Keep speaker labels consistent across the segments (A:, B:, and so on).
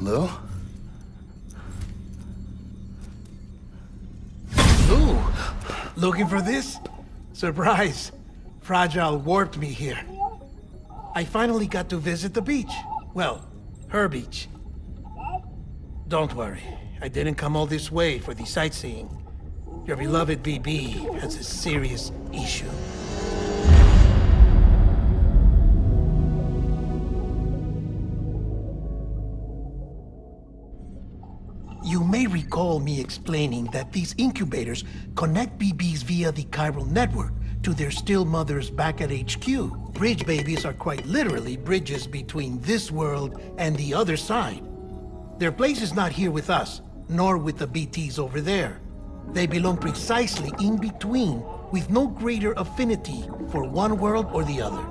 A: Lou?
B: Lou? Looking for this? Surprise. Fragile warped me here. I finally got to visit the beach. Well, her beach. Don't worry. I didn't come all this way for the sightseeing. Your beloved BB has a serious issue. You may recall me explaining that these incubators connect BBs via the chiral network to their still mothers back at HQ. Bridge babies are quite literally bridges between this world and the other side. Their place is not here with us, nor with the BTs over there. They belong precisely in between, with no greater affinity for one world or the other.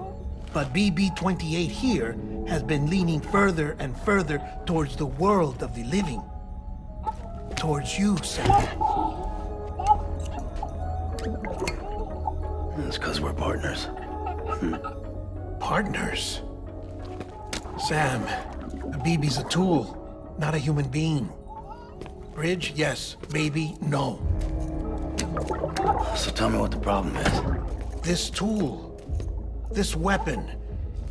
B: But BB-28 here has been leaning further and further towards the world of the living. Towards you, Sam.
A: It's because we're partners.
B: Partners? Sam, a BB's a tool, not a human being. Bridge, yes. Baby, no.
A: So tell me what the problem is.
B: This tool, this weapon,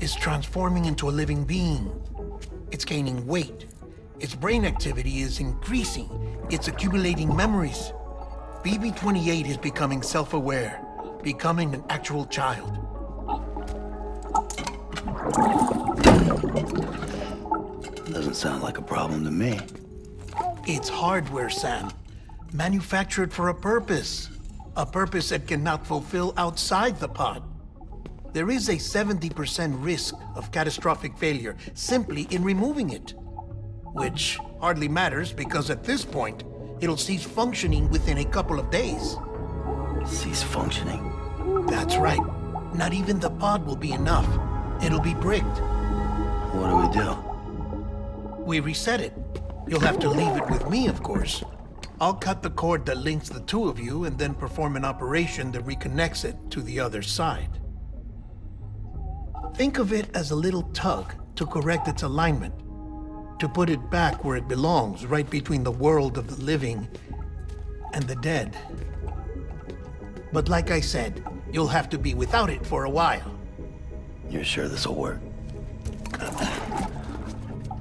B: is transforming into a living being. It's gaining weight. Its brain activity is increasing. It's accumulating memories. BB-28 is becoming self-aware, becoming an actual child.
A: Doesn't sound like a problem to me.
B: It's hardware, Sam. Manufactured for a purpose. A purpose that cannot fulfill outside the pod. There is a 70% risk of catastrophic failure simply in removing it. Which hardly matters because at this point, it'll cease functioning within a couple of days.
A: Cease functioning?
B: That's right. Not even the pod will be enough. It'll be bricked.
A: What do we do?
B: We reset it. You'll have to leave it with me, of course. I'll cut the cord that links the two of you and then perform an operation that reconnects it to the other side. Think of it as a little tug to correct its alignment, to put it back where it belongs, right between the world of the living and the dead. But like I said, you'll have to be without it for a while.
A: You're sure this'll work?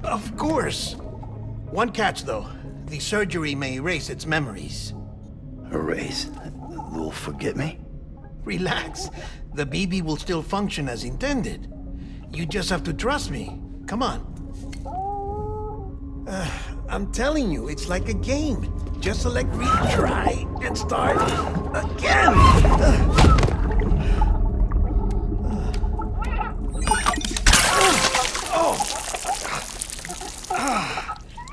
B: Of course. One catch, though. The surgery may erase its memories.
A: Erase? Will forget me?
B: Relax. The BB will still function as intended. You just have to trust me. Come on. I'm telling you, it's like a game. Just select retry and start again.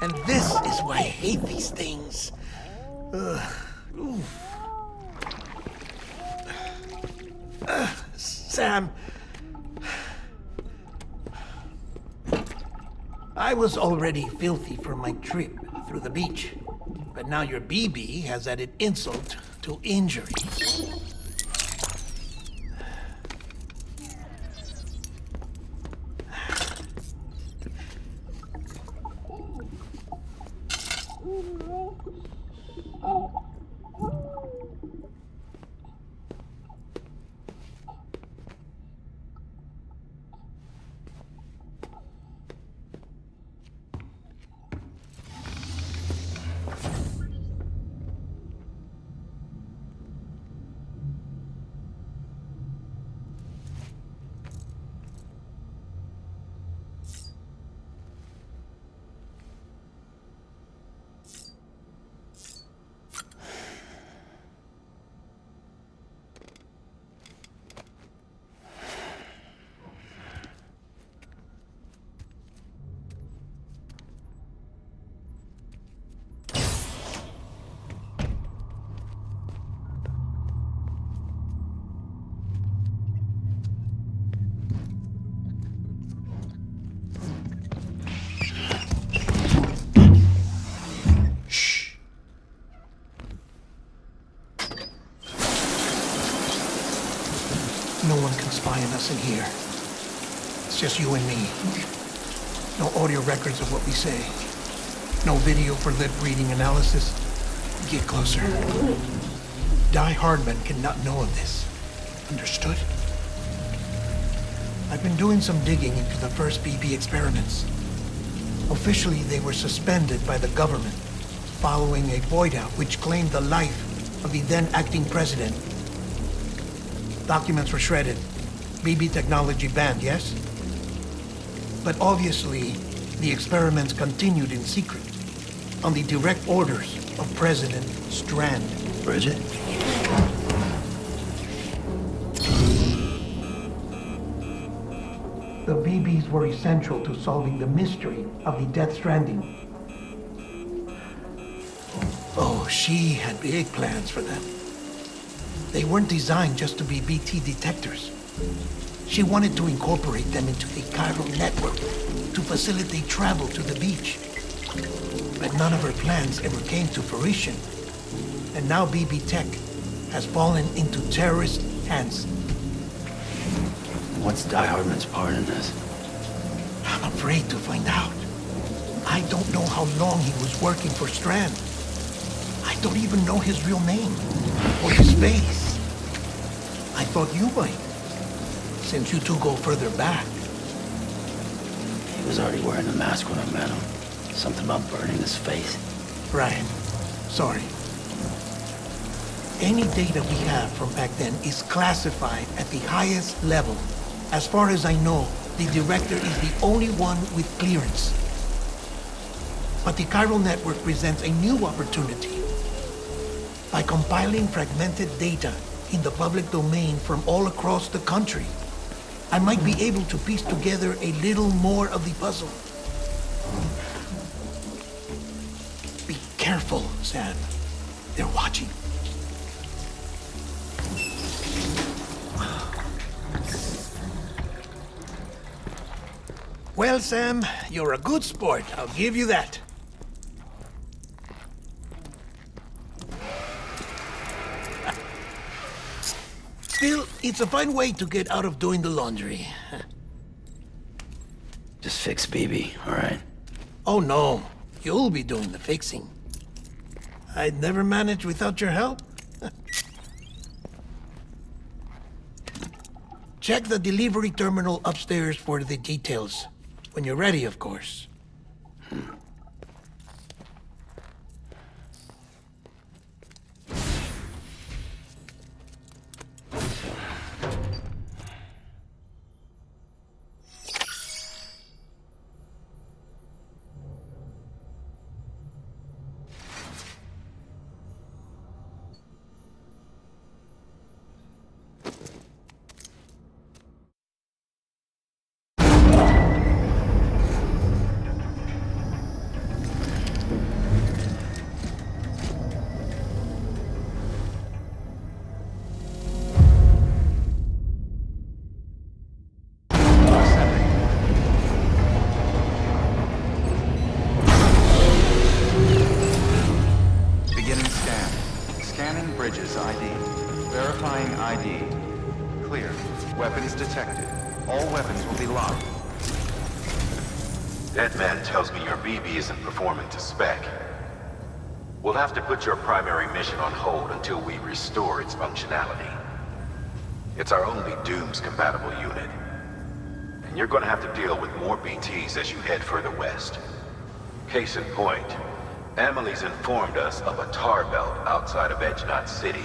B: And this is why I hate these things. Sam, I was already filthy from my trip through the beach, but now your BB has added insult to injury. No one can spy on us in here. It's just you and me. No audio records of what we say. No video for lip reading analysis. Get closer. Die Hardman cannot know of this. Understood? I've been doing some digging into the first BB experiments. Officially, they were suspended by the government following a void out which claimed the life of the then acting president. Documents were shredded. BB technology banned, yes? But obviously, the experiments continued in secret, on the direct orders of President Strand.
A: Bridget?
B: The BBs were essential to solving the mystery of the Death Stranding. Oh, she had big plans for them. They weren't designed just to be BT detectors. She wanted to incorporate them into the chiral network to facilitate travel to the beach. But none of her plans ever came to fruition. And now BB Tech has fallen into terrorist hands.
A: What's Die Hardman's part in this?
B: I'm afraid to find out. I don't know how long he was working for Strand. I don't even know his real name or his face. I thought you might, since you two go further back.
A: He was already wearing a mask when I met him. Something about burning his face.
B: Right. Sorry. Any data we have from back then is classified at the highest level. As far as I know, the director is the only one with clearance. But the chiral network presents a new opportunity. By compiling fragmented data in the public domain from all across the country, I might be able to piece together a little more of the puzzle. Be careful, Sam. They're watching. Well, Sam, you're a good sport. I'll give you that. Still, it's a fine way to get out of doing the laundry.
A: Just fix BB, all right?
B: Oh, no. You'll be doing the fixing. I'd never manage without your help. Check the delivery terminal upstairs for the details. When you're ready, of course.
C: Isn't performing to spec. We'll have to put your primary mission on hold until we restore its functionality. It's our only Dooms-compatible unit. And you're gonna have to deal with more BTs as you head further west. Case in point, Amelie's informed us of a tar belt outside of Edgenot City.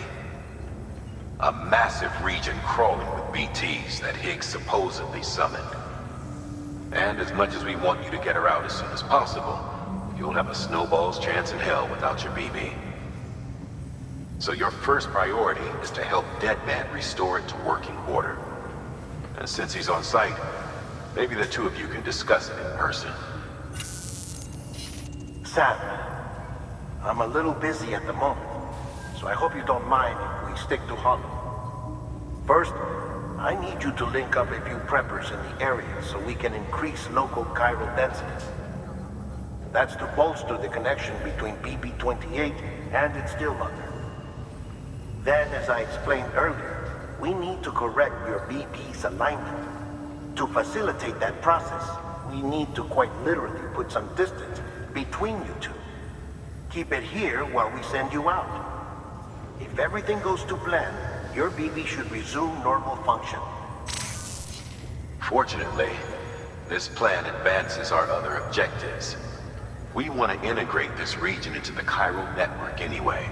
C: A massive region crawling with BTs that Higgs supposedly summoned. And as much as we want you to get her out as soon as possible, you'll have a snowball's chance in hell without your BB. So your first priority is to help Deadman restore it to working order. And since he's on site, maybe the two of you can discuss it in person.
D: Sam, I'm a little busy at the moment, so I hope you don't mind if we stick to Hollow. First, I need you to link up a few preppers in the area so we can increase local chiral density. That's to bolster the connection between BB-28 and its still mother. Then, as I explained earlier, we need to correct your BB's alignment. To facilitate that process, we need to quite literally put some distance between you two. Keep it here while we send you out. If everything goes to plan, your BB should resume normal function.
C: Fortunately, this plan advances our other objectives. We want to integrate this region into the chiral network anyway.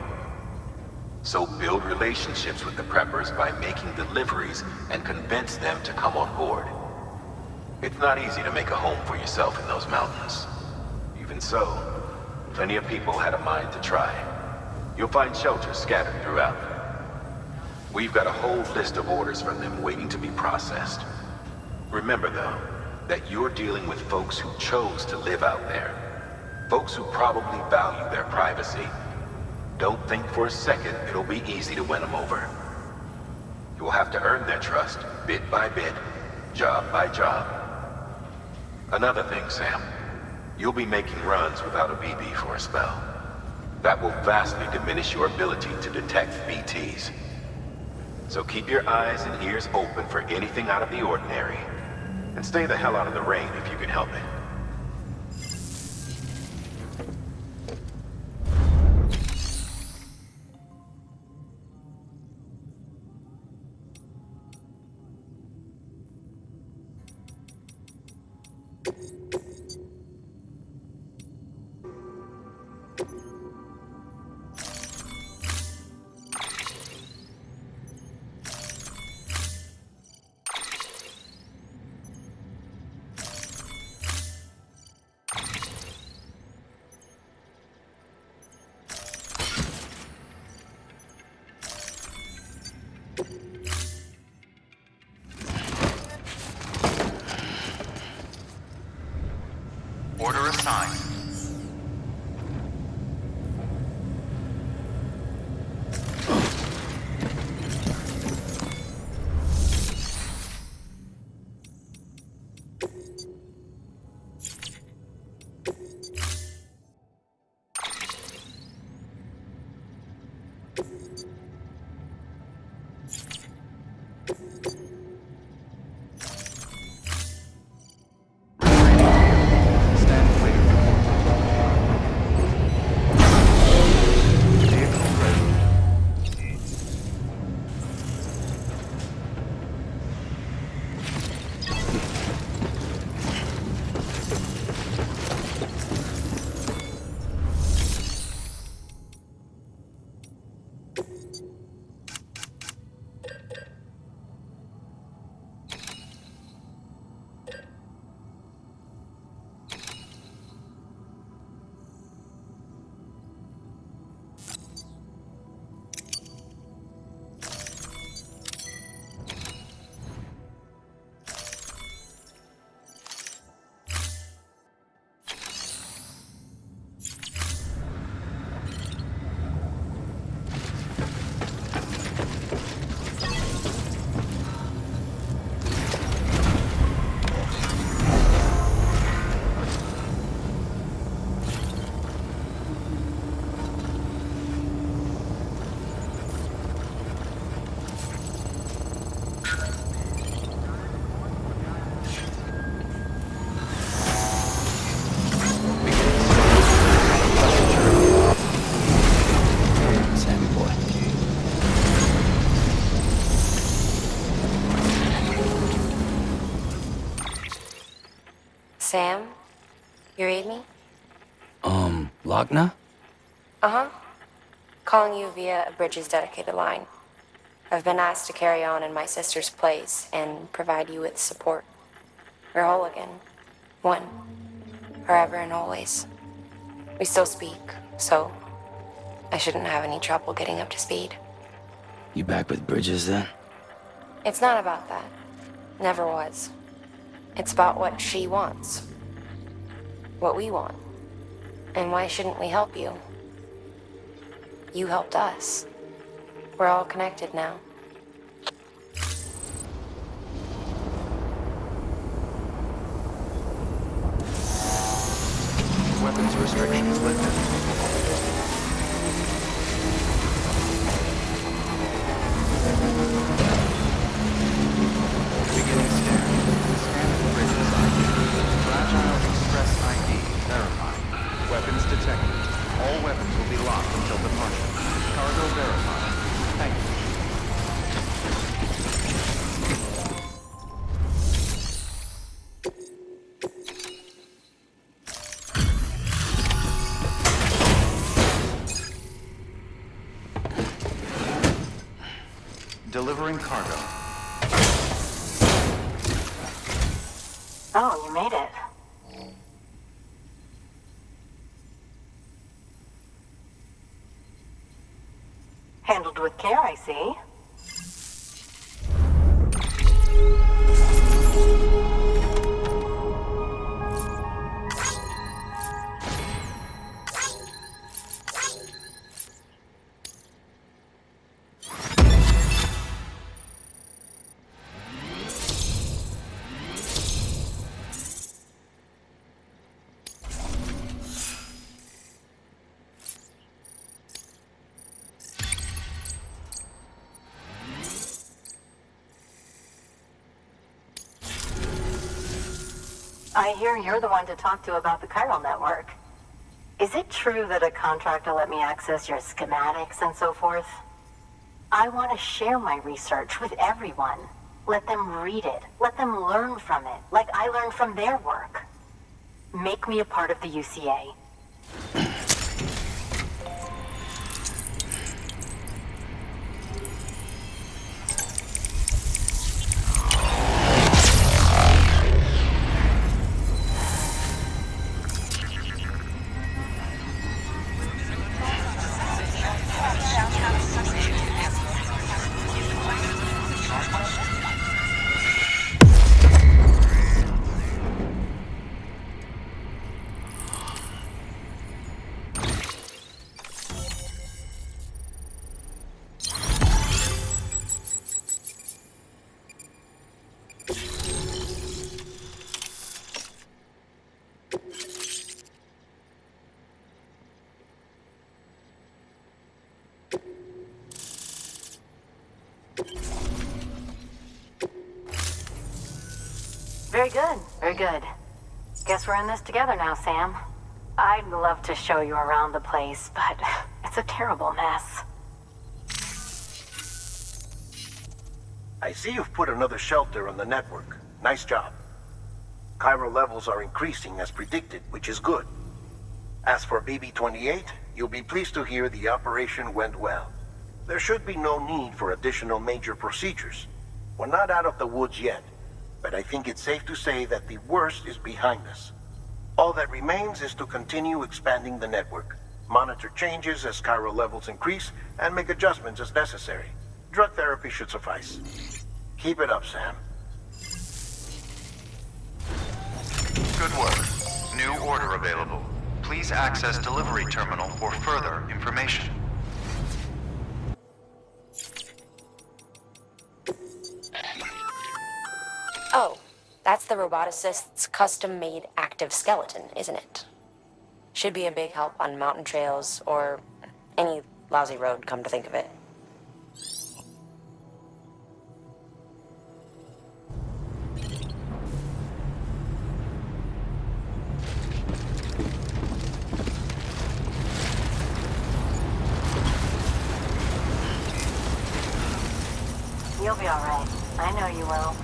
C: So build relationships with the preppers by making deliveries and convince them to come on board. It's not easy to make a home for yourself in those mountains. Even so, plenty of people had a mind to try. You'll find shelters scattered throughout. We've got a whole list of orders from them waiting to be processed. Remember, though, that you're dealing with folks who chose to live out there. Folks who probably value their privacy. Don't think for a second it'll be easy to win them over. You'll have to earn their trust, bit by bit, job by job. Another thing, Sam. You'll be making runs without a BB for a spell. That will vastly diminish your ability to detect BTs. So keep your eyes and ears open for anything out of the ordinary. And stay the hell out of the rain if you can help it.
E: Order assigned.
F: Sam, you read me?
A: Lochna?
F: Uh-huh. Calling you via a Bridges dedicated line. I've been asked to carry on in my sister's place and provide you with support. We're whole again. One. Forever and always. We still speak, so I shouldn't have any trouble getting up to speed.
A: You back with Bridges then?
F: It's not about that. Never was. It's about what she wants. What we want. And why shouldn't we help you? You helped us. We're all connected now.
E: Weapons restrictions lifted. Beginning scan. Scan of Bridges ID. Fragile Express ID verified.
G: Delivering cargo.
H: Oh, you made it. Handled with care, I see. I hear you're the one to talk to about the chiral network. Is it true that a contractor let me access your schematics and so forth? I want to share my research with everyone. Let them read it. Let them learn from it, like I learned from their work. Make me a part of the UCA. Very good, very good. Guess we're in this together now, Sam. I'd love to show you around the place, but it's a terrible mess.
D: I see you've put another shelter on the network. Nice job. Chiral levels are increasing as predicted, which is good. As for BB-28, you'll be pleased to hear the operation went well. There should be no need for additional major procedures. We're not out of the woods yet, but I think it's safe to say that the worst is behind us. All that remains is to continue expanding the network, monitor changes as chiral levels increase, and make adjustments as necessary. Drug therapy should suffice. Keep it up, Sam.
G: Good work. New order available. Please access delivery terminal for further information.
F: Oh, that's the roboticist's custom-made active skeleton, isn't it? Should be a big help on mountain trails or any lousy road, come to think of it.
H: You'll be all right. I know you will.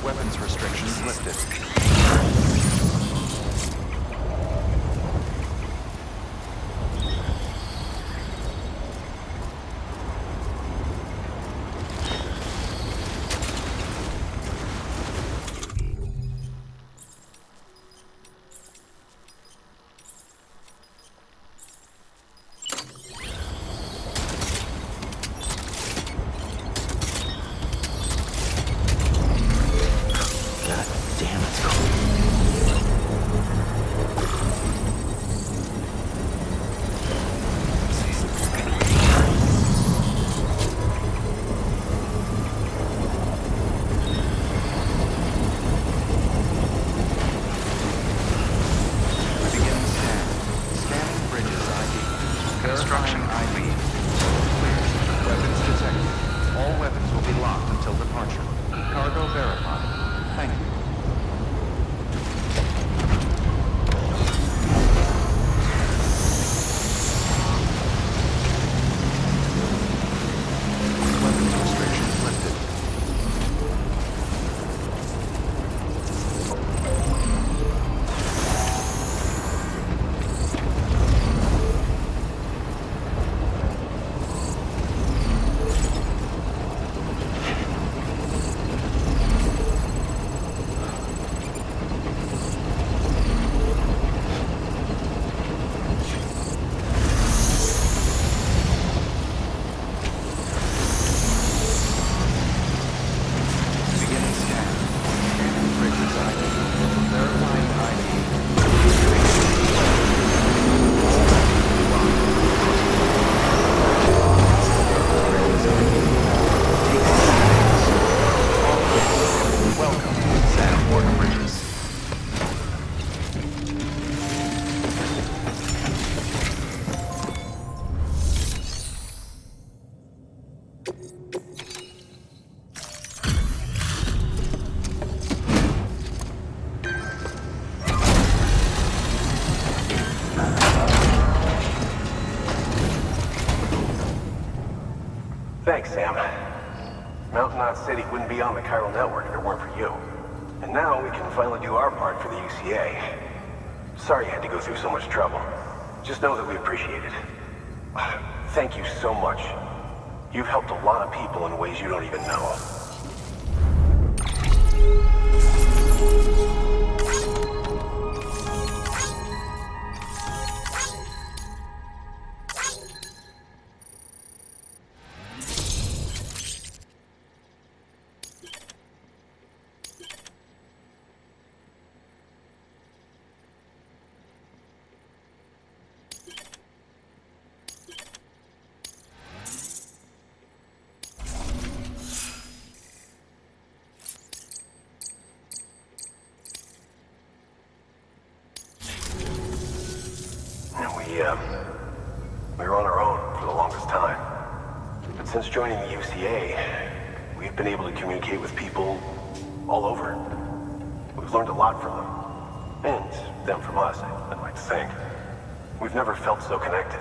G: Weapons restrictions lifted.
A: God damn, it's cold.
G: Construction ID. Clear. Weapons detected. All weapons will be locked until departure. Cargo verified. Thank you. Weapons restrictions lifted.
D: Thanks, Sam. Mountain Knot City wouldn't be on the chiral network if it weren't for you. And now we can finally do our part for the UCA. Sorry you had to go through so much trouble. Just know that we appreciate it. Thank you so much. You've helped a lot of people in ways you don't even know. We were on our own for the longest time. But since joining the UCA, we've been able to communicate with people all over. We've learned a lot from them. And them from us, I'd like to think. We've never felt so connected.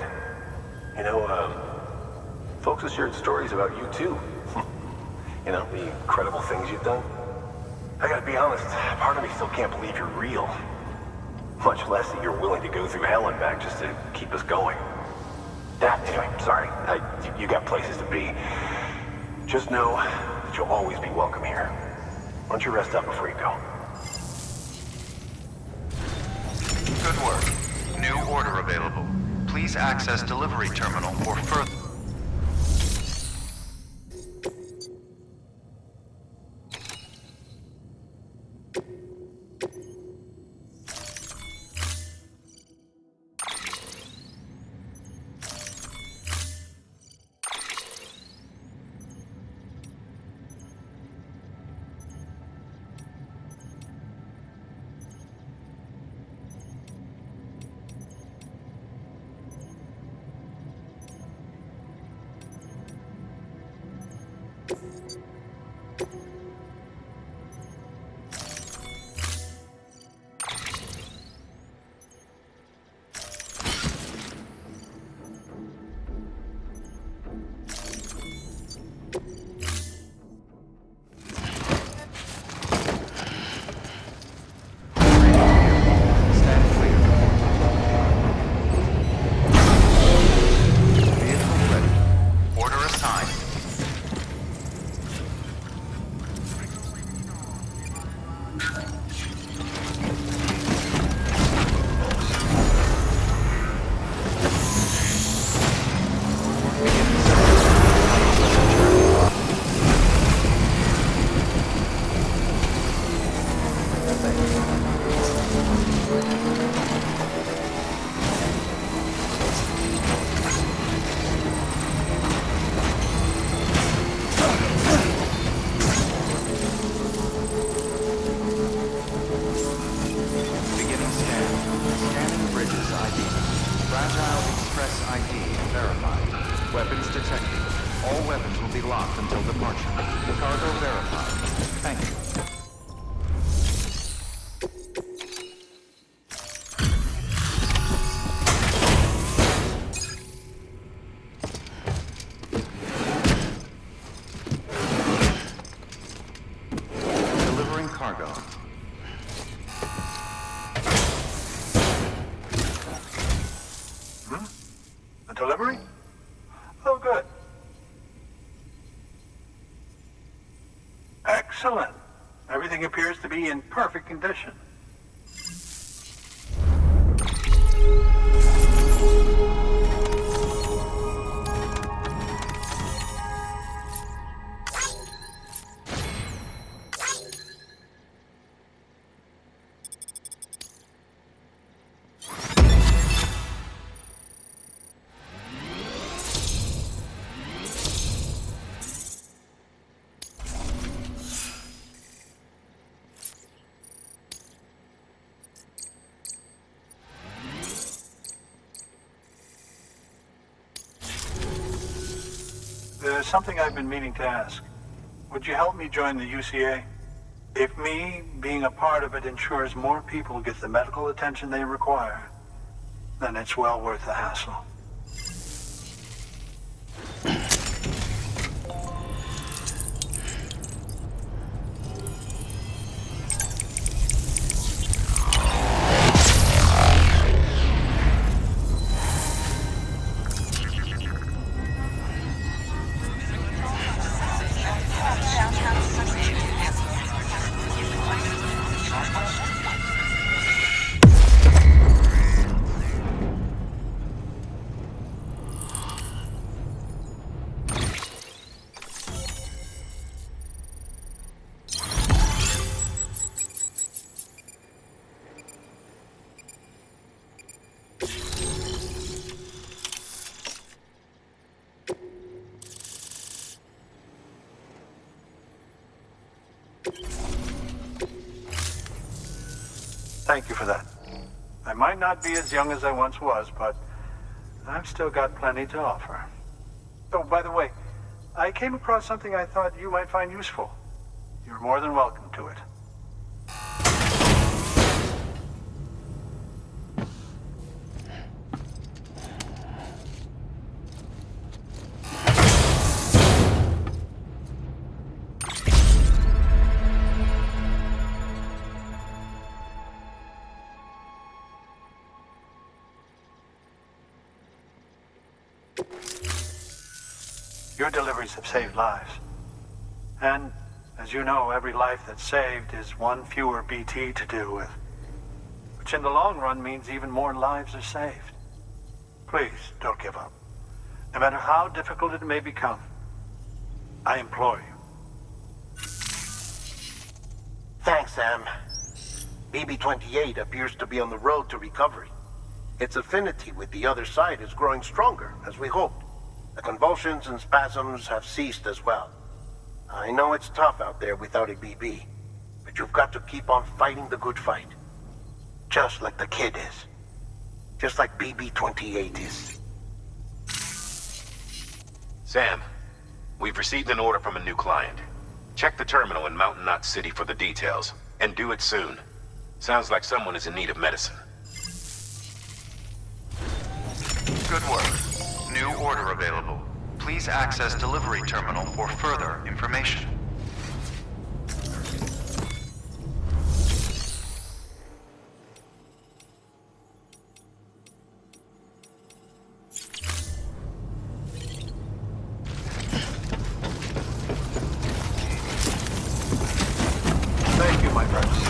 D: You know, folks have shared stories about you too. You know, the incredible things you've done. I gotta be honest, part of me still can't believe you're real. Much less that you're willing to go through hell and back just to keep us going. Anyway, sorry. You got places to be. Just know that you'll always be welcome here. Why don't you rest up before you go?
G: Good work. New order available. Please access delivery terminal for further... ID verified. Weapons detected. All weapons will be locked until departure. Cargo verified. Thank you. Delivering cargo.
D: A delivery? Oh, good. Excellent. Everything appears to be in perfect condition. There's something I've been meaning to ask. Would you help me join the UCA? If me being a part of it ensures more people get the medical attention they require, then it's well worth the hassle. Thank you for that. I might not be as young as I once was, but I've still got plenty to offer. Oh, by the way, I came across something I thought you might find useful. You're more than welcome to it. Your deliveries have saved lives. And, as you know, every life that's saved is one fewer BT to deal with. Which in the long run means even more lives are saved. Please, don't give up. No matter how difficult it may become, I implore you.
I: Thanks, Sam. BB-28 appears to be on the road to recovery. Its affinity with the other side is growing stronger, as we hoped. The convulsions and spasms have ceased as well. I know it's tough out there without a BB, but you've got to keep on fighting the good fight. Just like the kid is. Just like BB-28 is.
C: Sam, we've received an order from a new client. Check the terminal in Mountain Knot City for the details, and do it soon. Sounds like someone is in need of medicine.
G: Good work. New order available. Please access delivery terminal for further information.
D: Thank you, my friends.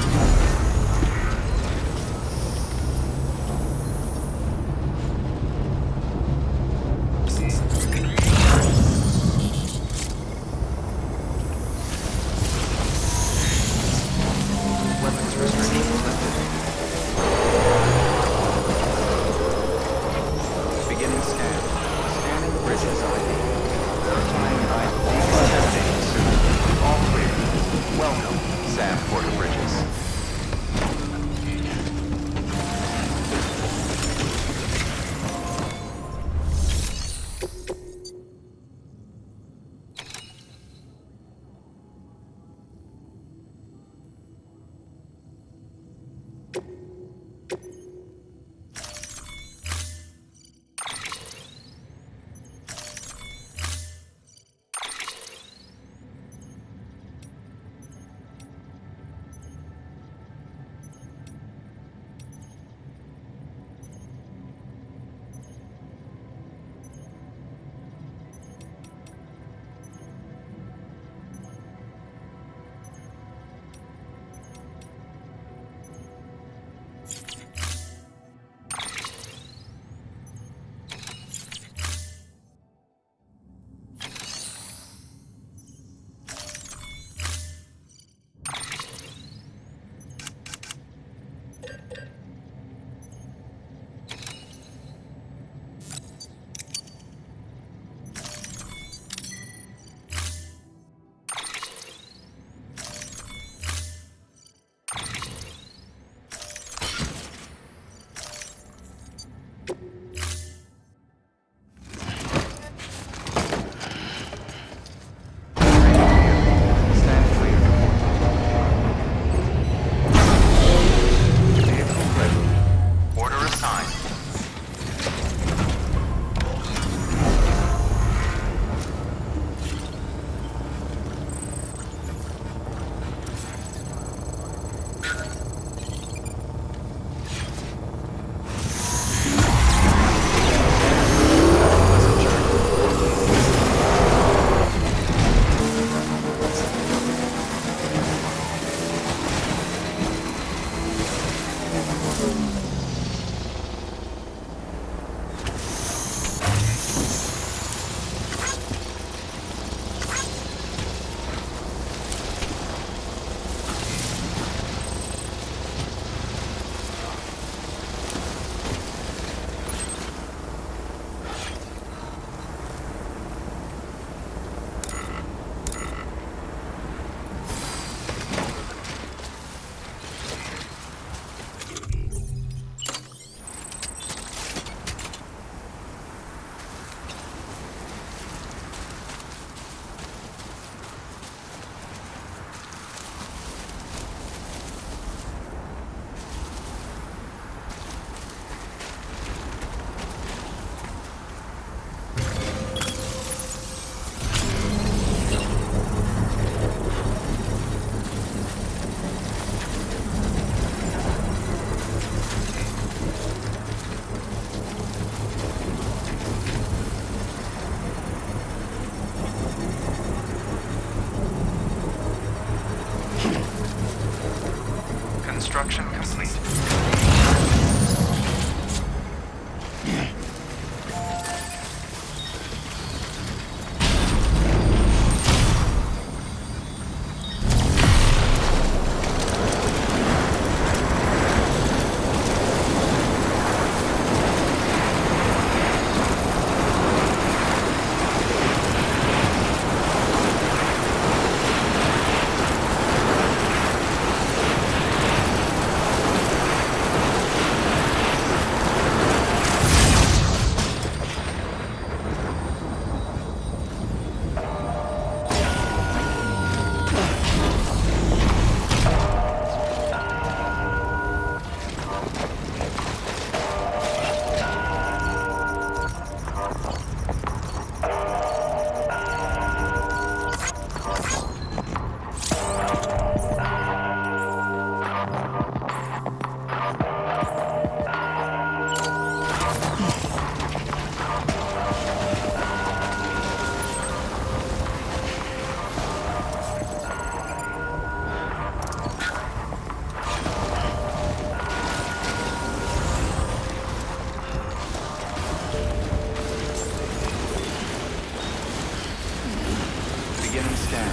G: Scan.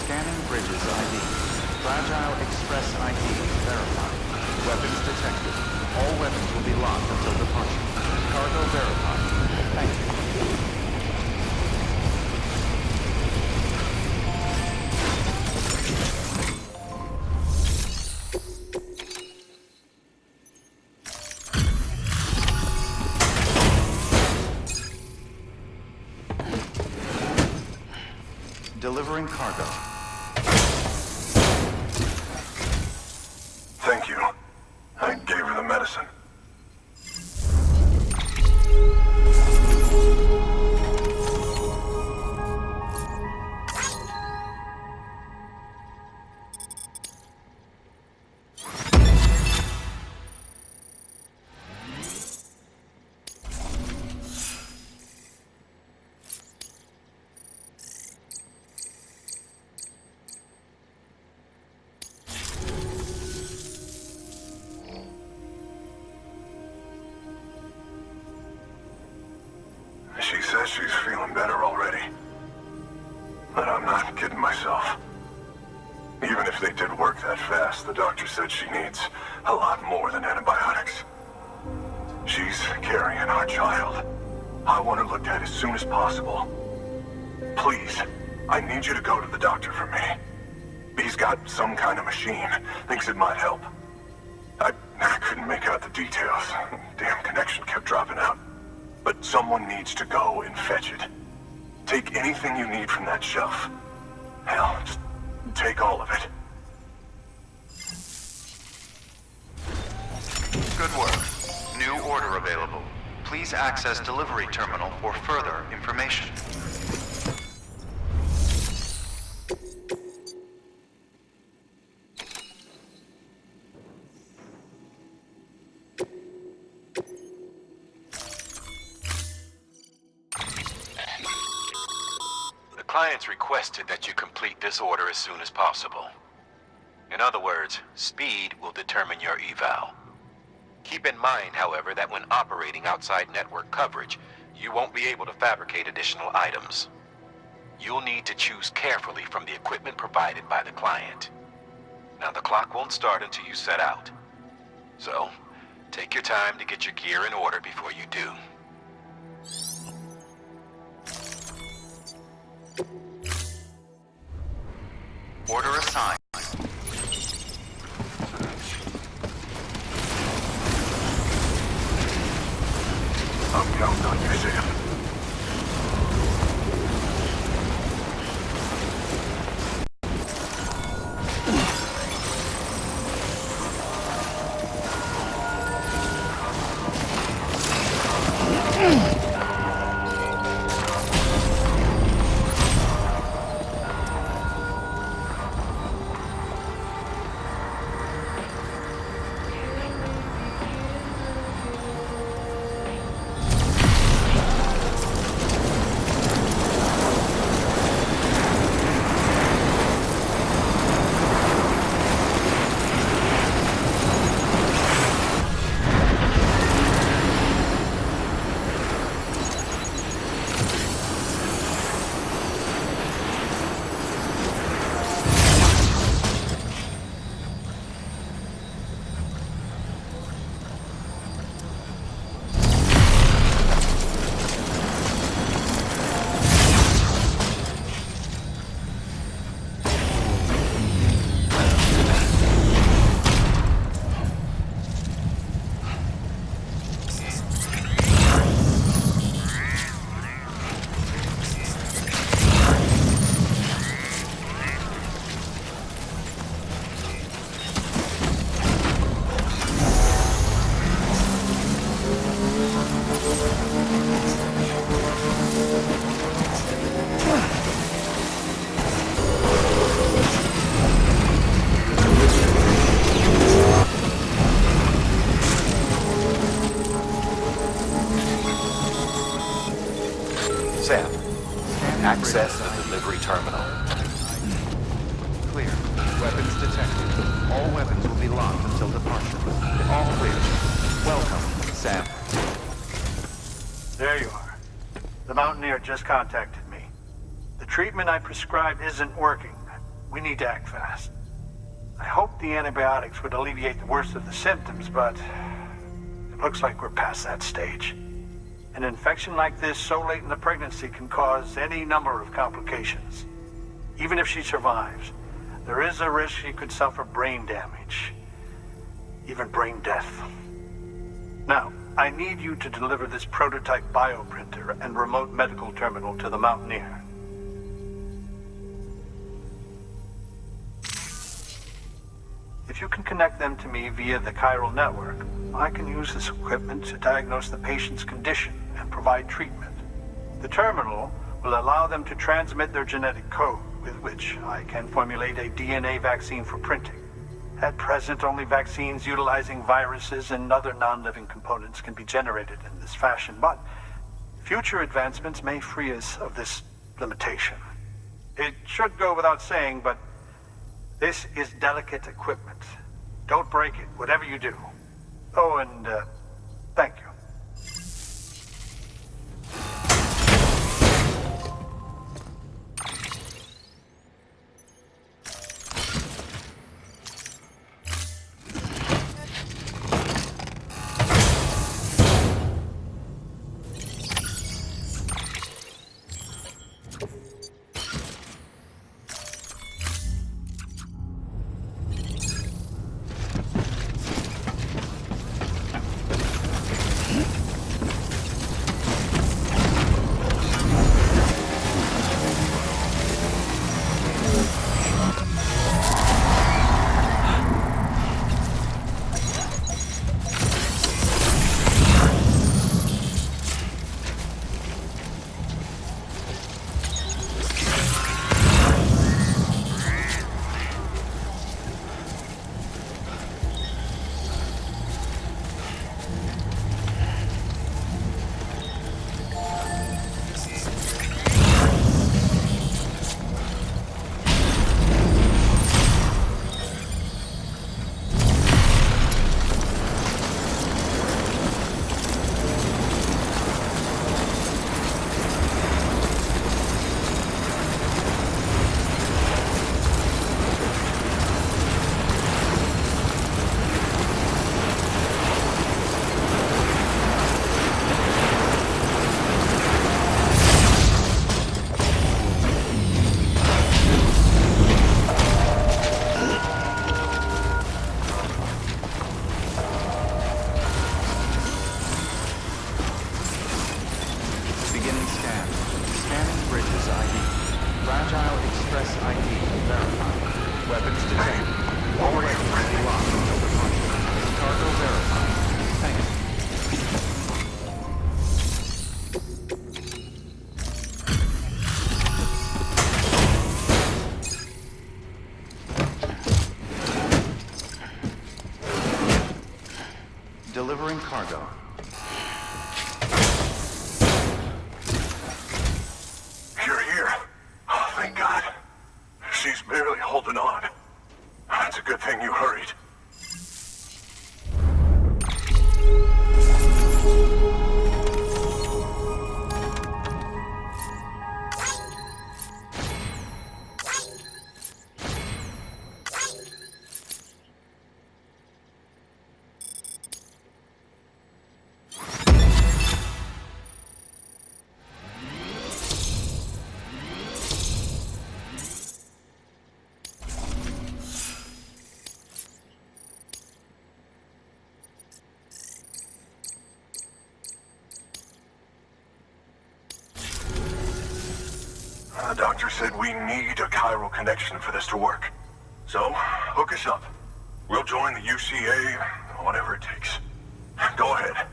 G: Scanning Bridges ID. Fragile Express ID verified. Weapons detected. All weapons will be locked until departure. Cargo verified. Thank you. Delivering cargo.
C: Thank you. I gave her the medicine. She says she's feeling better already. But I'm not kidding myself. Even if they did work that fast, the doctor said she needs a lot more than antibiotics. She's carrying our child. I want her looked at as soon as possible. Please, I need you to go to the doctor for me. He's got some kind of machine. Thinks it might help. I couldn't make out the details. Damn connection kept dropping out. But someone needs to go and fetch it. Take anything you need from that shelf. Hell, just take all of it.
G: Good work. New order available. Please access delivery terminal for further information.
C: Clients requested that you complete this order as soon as possible. In other words, speed will determine your eval. Keep in mind, however, that when operating outside network coverage, you won't be able to fabricate additional items. You'll need to choose carefully from the equipment provided by the client. Now, the clock won't start until you set out. So, take your time to get your gear in order before you do.
G: Order assigned.
C: I'm counting on you, Sam. Sam, access the delivery terminal.
G: Clear. Weapons detected. All weapons will be locked until departure. All clear. Welcome, Sam.
D: There you are. The Mountaineer just contacted me.
J: The treatment I prescribed isn't working. We need to act fast. I hope the antibiotics would alleviate the worst of the symptoms, but it looks like we're past that stage. An infection like this so late in the pregnancy can cause any number of complications. Even if she survives, there is a risk she could suffer brain damage, even brain death. Now, I need you to deliver this prototype bioprinter and remote medical terminal to the Mountaineer. If you can connect them to me via the chiral network, I can use this equipment to diagnose the patient's condition and provide treatment. The terminal will allow them to transmit their genetic code, with which I can formulate a DNA vaccine for printing. At present, only vaccines utilizing viruses and other non-living components can be generated in this fashion, but future advancements may free us of this limitation. It should go without saying, but this is delicate equipment. Don't break it, whatever you do. Oh, and thank you.
G: Delivering cargo.
C: You're here. Oh, thank God. She's barely holding on. It's a good thing you hurried. The doctor said we need a chiral connection for this to work. So, hook us up. We'll join the UCA, whatever it takes. Go ahead.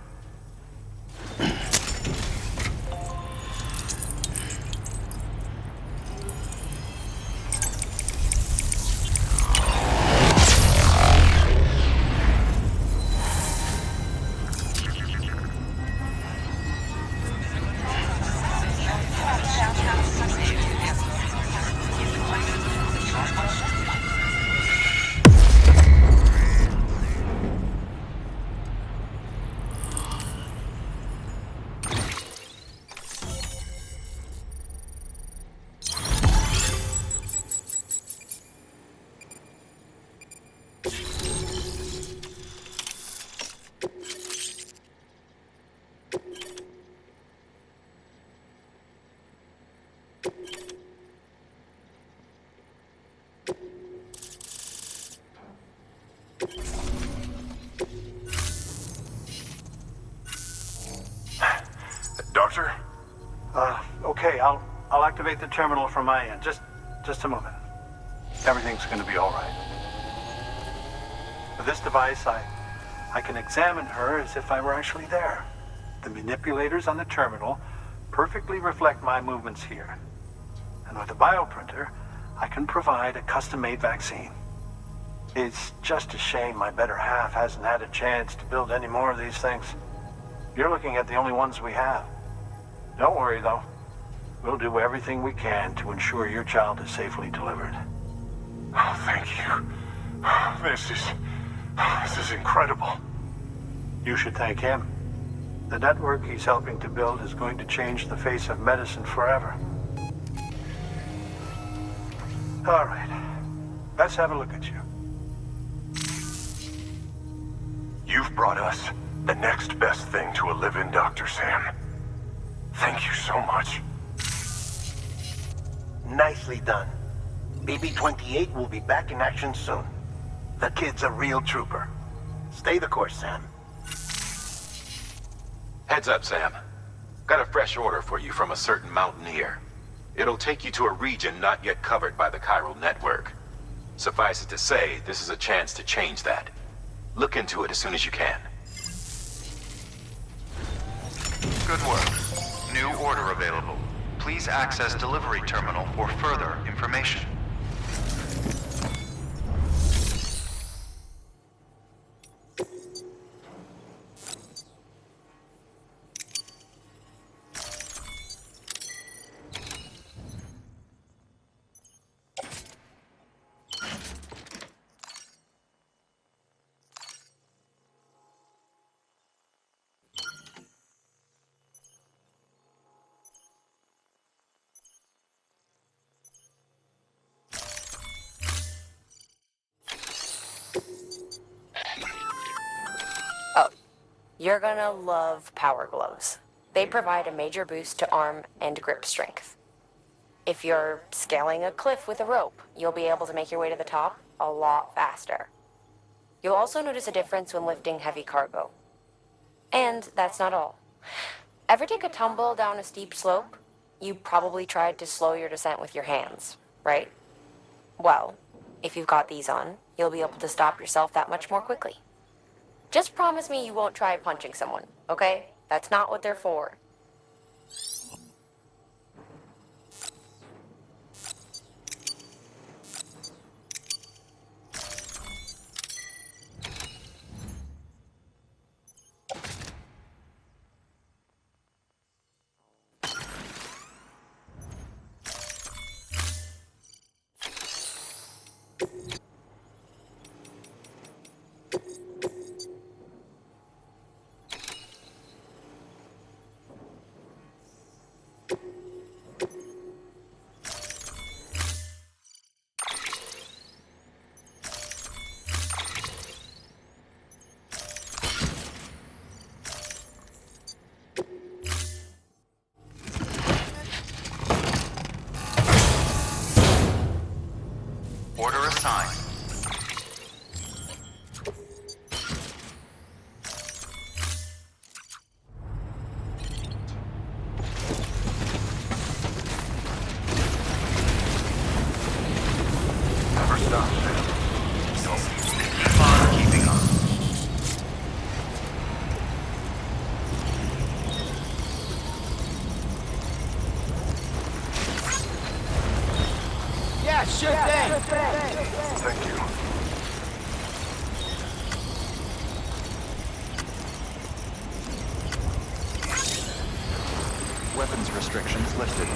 I: Doctor?
J: Okay, I'll activate the terminal from my end. Just a moment. Everything's gonna be all right. With this device, I can examine her as if I were actually there. The manipulators on the terminal perfectly reflect my movements here. And with the bioprinter, I can provide a custom-made vaccine. It's just a shame my better half hasn't had a chance to build any more of these things. You're looking at the only ones we have. Don't worry, though. We'll do everything we can to ensure your child is safely delivered.
I: Oh, thank you. This is incredible.
J: You should thank him. The network he's helping to build is going to change the face of medicine forever. All right. Let's have a look at you.
I: You've brought us the next best thing to a live-in Dr. Sam. Thank you so much.
D: Nicely done. BB-28 will be back in action soon. The kid's a real trooper. Stay the course, Sam.
C: Heads up, Sam. Got a fresh order for you from a certain mountaineer. It'll take you to a region not yet covered by the chiral network. Suffice it to say, this is a chance to change that. Look into it as soon as you can.
G: Good work. New order available. Please access delivery terminal for further information.
F: You're gonna love power gloves. They provide a major boost to arm and grip strength. If you're scaling a cliff with a rope, you'll be able to make your way to the top a lot faster. You'll also notice a difference when lifting heavy cargo. And that's not all. Ever take a tumble down a steep slope? You probably tried to slow your descent with your hands, right? Well, if you've got these on, you'll be able to stop yourself that much more quickly. Just promise me you won't try punching someone, okay? That's not what they're for.
G: Order assigned.
I: Never stop, Sam.
G: Keep on keeping on.
K: Yeah, sure thing.
I: Thank you.
G: Weapons restrictions lifted.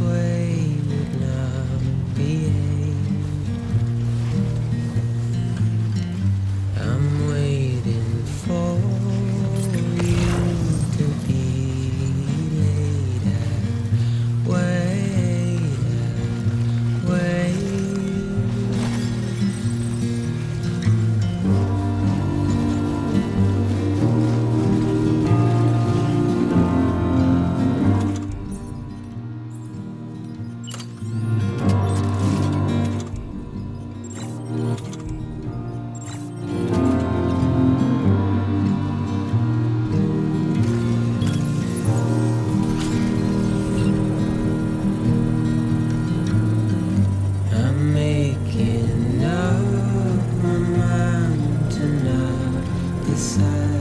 K: way would not behave. I'm waiting for you to be laid out. Wait out, wait. I'm making up my mind to not decide.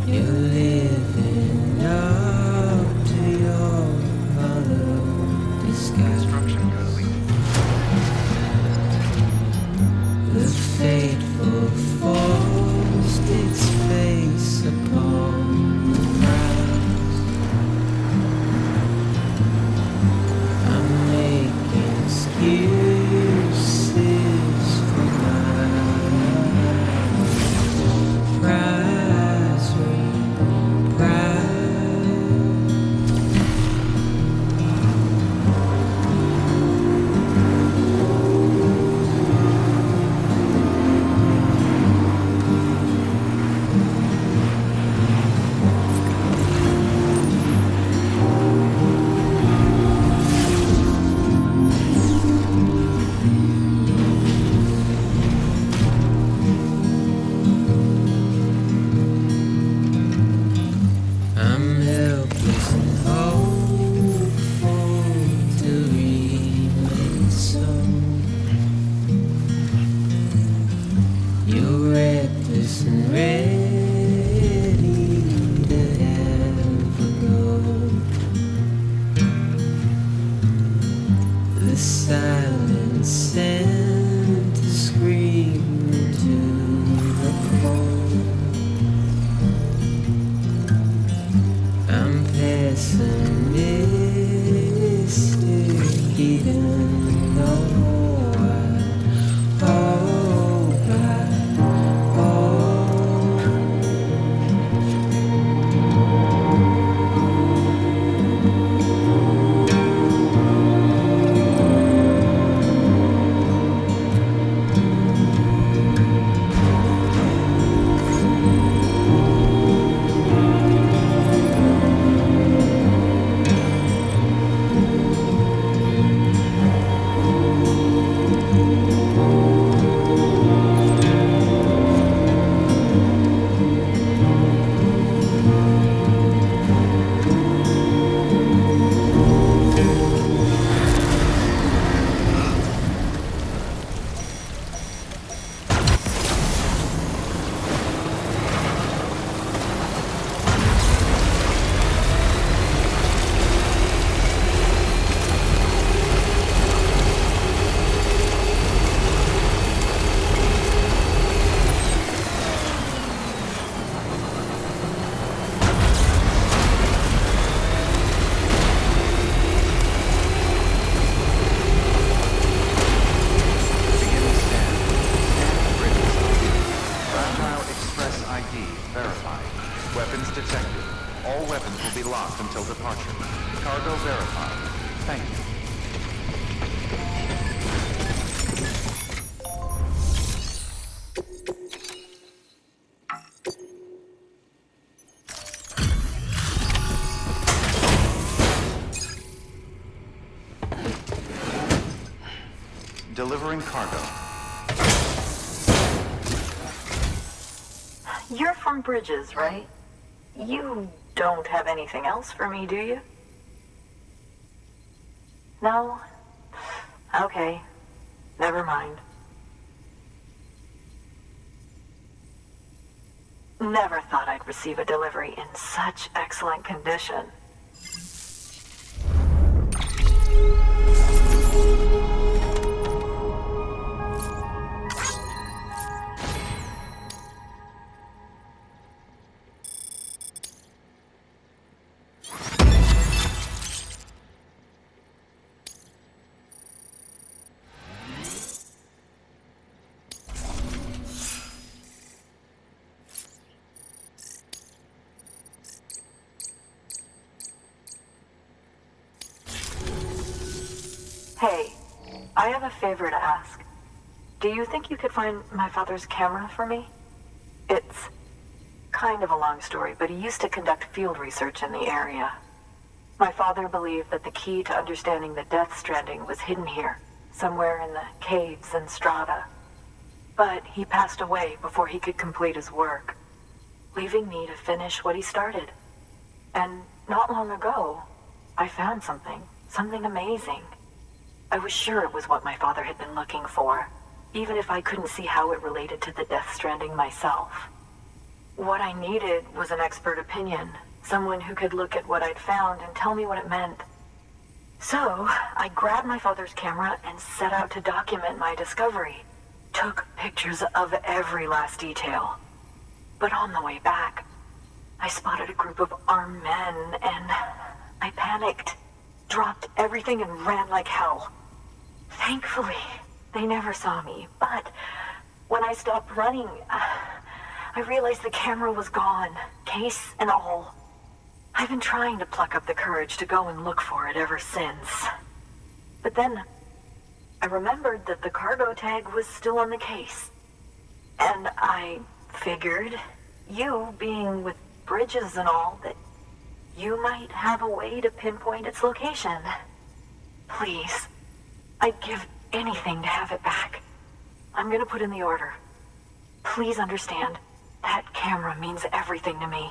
K: You're living up to your hollow disguise.
G: Construction complete.
K: The fateful forced its face upon the prize. I'm making excuses for my prize I'm helpless and hopeful to remain so. You're reckless and ready to have a go. The silence sent to scream into the cold. I'm pessimistic even though I hope I
G: Weapons detected. All weapons will be locked until departure. Cargo verified. Thank you. Delivering cargo.
H: You're from Bridges, right? You don't have anything else for me, do you? No? Okay. Never mind. Never thought I'd receive a delivery in such excellent condition. Hey, I have a favor to ask. Do you think you could find my father's camera for me? It's kind of a long story, but he used to conduct field research in the area. My father believed that the key to understanding the Death Stranding was hidden here, somewhere in the caves and strata. But he passed away before he could complete his work, leaving me to finish what he started. And not long ago, I found something amazing. I was sure it was what my father had been looking for, even if I couldn't see how it related to the Death Stranding myself. What I needed was an expert opinion, someone who could look at what I'd found and tell me what it meant. So, I grabbed my father's camera and set out to document my discovery. Took pictures of every last detail. But on the way back, I spotted a group of armed men and I panicked, dropped everything and ran like hell. Thankfully, they never saw me, but when I stopped running, I realized the camera was gone, case and all. I've been trying to pluck up the courage to go and look for it ever since. But then, I remembered that the cargo tag was still on the case. And I figured, you being with Bridges and all, that you might have a way to pinpoint its location. Please, I'd give anything to have it back. I'm gonna put in the order. Please understand, that camera means everything to me.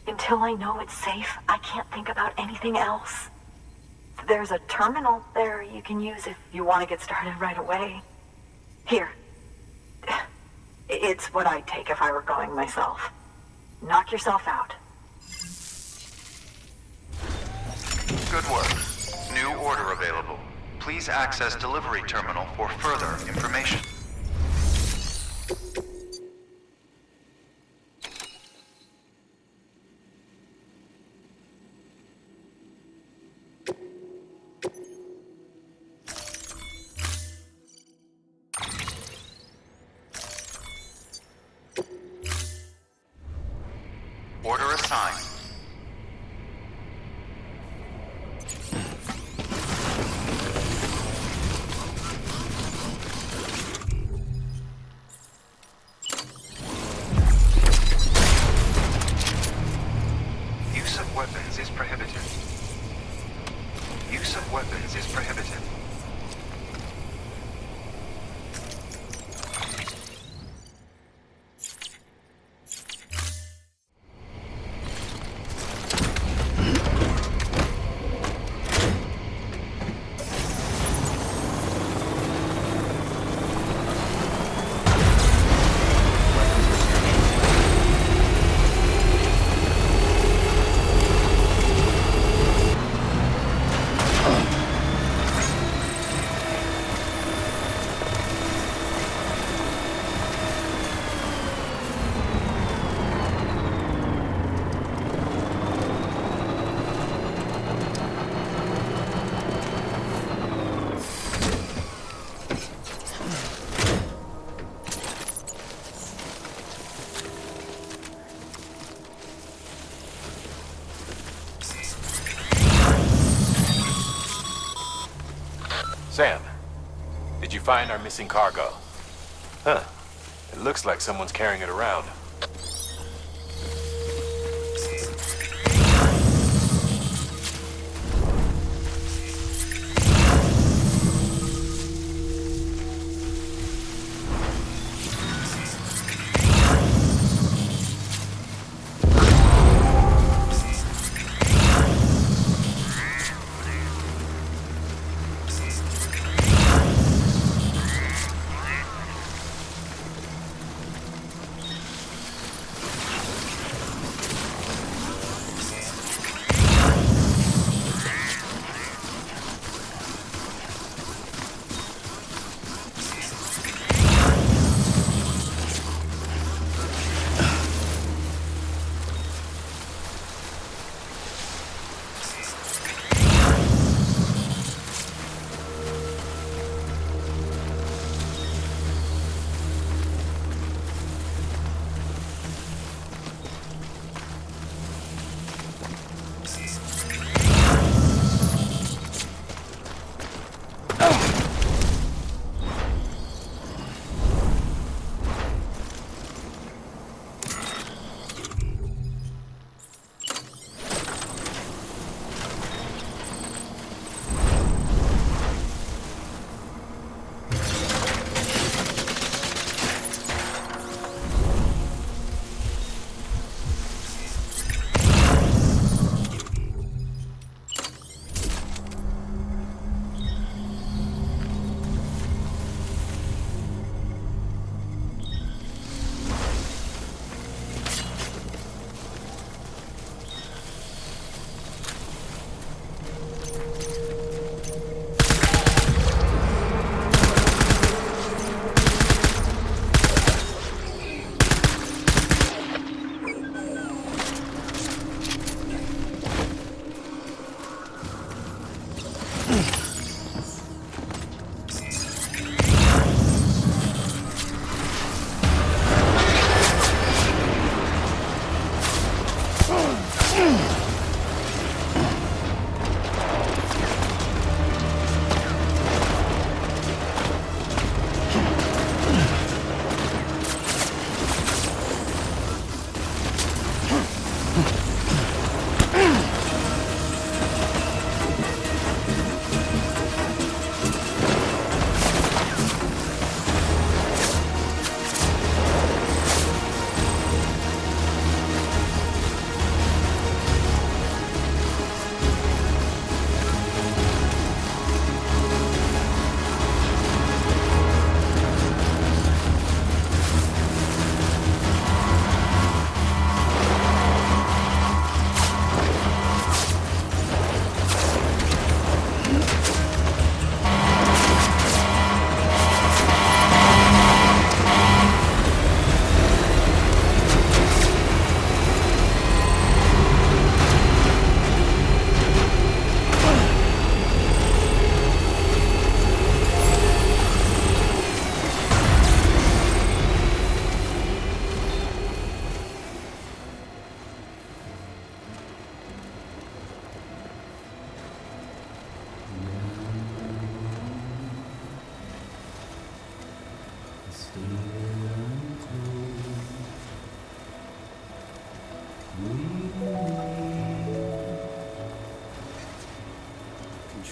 H: Until I know it's safe, I can't think about anything else. There's a terminal there you can use if you want to get started right away. Here. It's what I'd take if I were going myself. Knock yourself out.
G: Good work. New order available. Please access delivery terminal for further information. Order assigned.
C: Use of weapons is prohibited. Use of weapons is prohibited.
L: Sam, did you find our missing cargo? Huh. It looks like someone's carrying it around.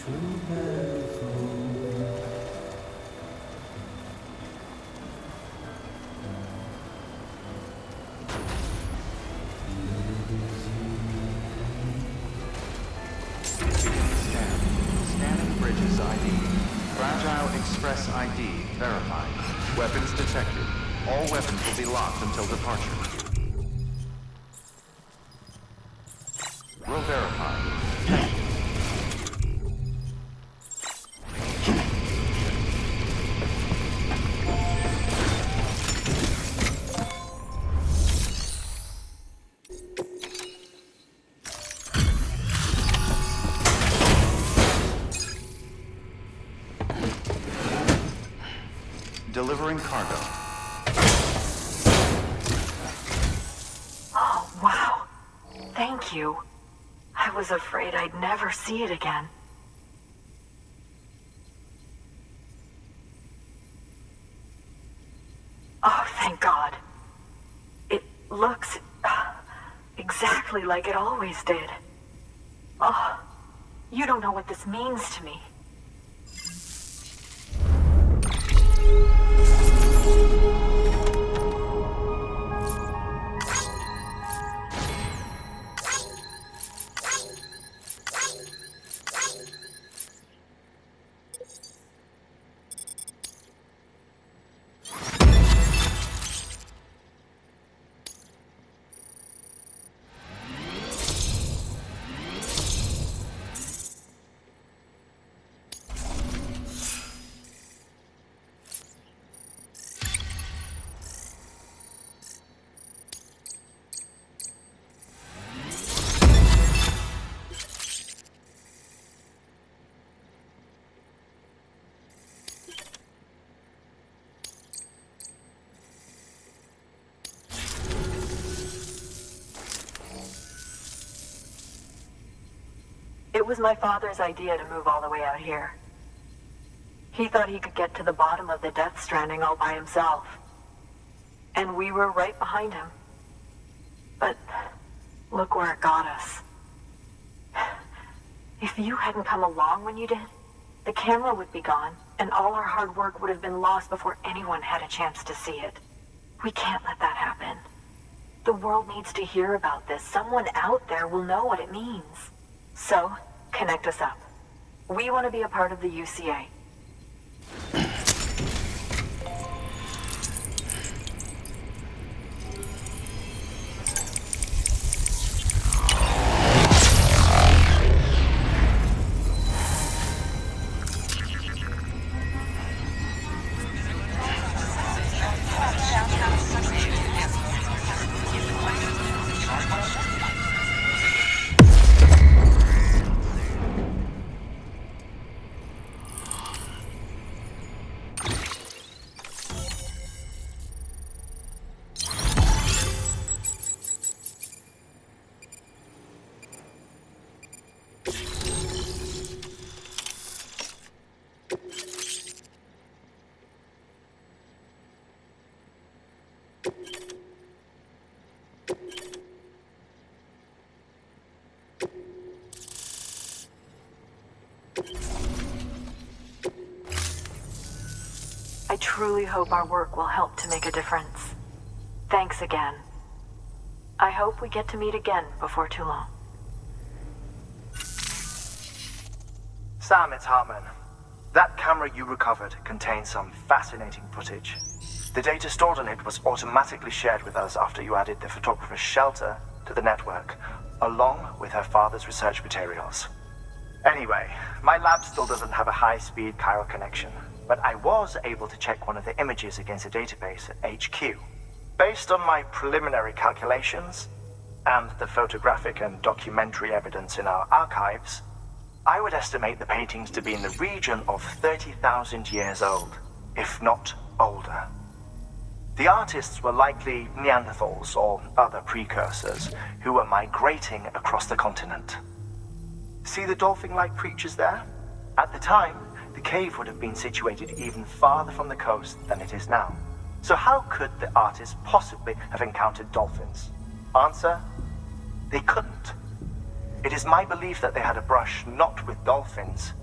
K: too powerful.
G: Scanning bridges ID. Fragile Express ID verified. Weapons detected. All weapons will be locked until departure. Will verify. Delivering cargo.
H: Oh, wow. Thank you. I was afraid I'd never see it again. Oh, thank God. It looks exactly like it always did. Oh, you don't know what this means to me. It was my father's idea to move all the way out here. He thought he could get to the bottom of the Death Stranding all by himself. And we were right behind him. But look where it got us. If you hadn't come along when you did, the camera would be gone, and all our hard work would have been lost before anyone had a chance to see it. We can't let that happen. The world needs to hear about this. Someone out there will know what it means. So, connect us up. We want to be a part of the UCA. I truly hope our work will help to make a difference. Thanks again. I hope we get to meet again before too long.
M: Sam, it's Hartman. That camera you recovered contains some fascinating footage. The data stored on it was automatically shared with us after you added the photographer's shelter to the network, along with her father's research materials. Anyway, my lab still doesn't have a high-speed chiral connection, but I was able to check one of the images against a database at HQ. Based on my preliminary calculations, and the photographic and documentary evidence in our archives, I would estimate the paintings to be in the region of 30,000 years old, if not older. The artists were likely Neanderthals or other precursors who were migrating across the continent. See the dolphin-like creatures there? At the time, the cave would have been situated even farther from the coast than it is now. So how could the artists possibly have encountered dolphins? Answer: they couldn't. It is my belief that they had a brush not with dolphins,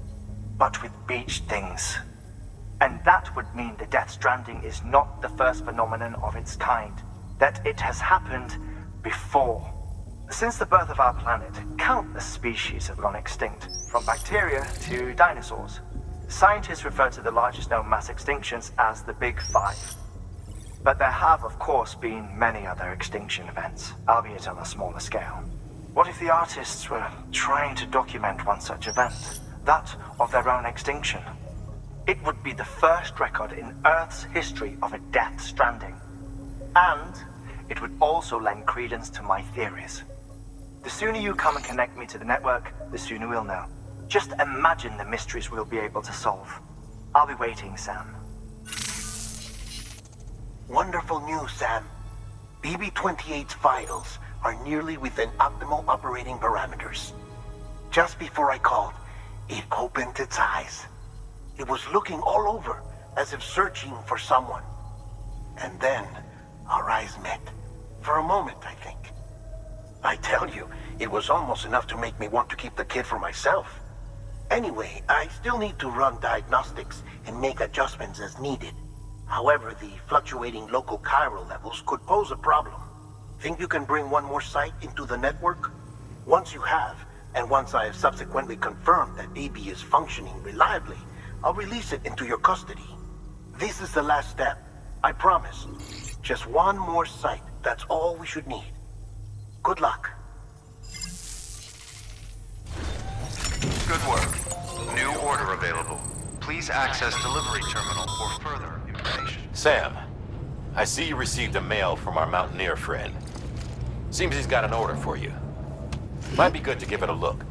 M: but with beached things. And that would mean the Death Stranding is not the first phenomenon of its kind, that it has happened before. Since the birth of our planet, countless species have gone extinct, from bacteria to dinosaurs. Scientists refer to the largest known mass extinctions as the Big Five. But there have, of course, been many other extinction events, albeit on a smaller scale. What if the artists were trying to document one such event, that of their own extinction? It would be the first record in Earth's history of a Death Stranding. And it would also lend credence to my theories. The sooner you come and connect me to the network, the sooner we'll know. Just imagine the mysteries we'll be able to solve. I'll be waiting, Sam.
I: Wonderful news, Sam. BB-28's vitals are nearly within optimal operating parameters. Just before I called, it opened its eyes. It was looking all over, as if searching for someone. And then, our eyes met. For a moment, I think. I tell you, it was almost enough to make me want to keep the kid for myself. Anyway, I still need to run diagnostics and make adjustments as needed. However, the fluctuating local chiral levels could pose a problem. Think you can bring one more site into the network? Once you have, and once I have subsequently confirmed that BB is functioning reliably, I'll release it into your custody. This is the last step, I promise. Just one more site, that's all we should need. Good luck.
N: Good work. New order available. Please access delivery terminal for further information.
L: Sam, I see you received a mail from our mountaineer friend. Seems he's got an order for you. Might be good to give it a look.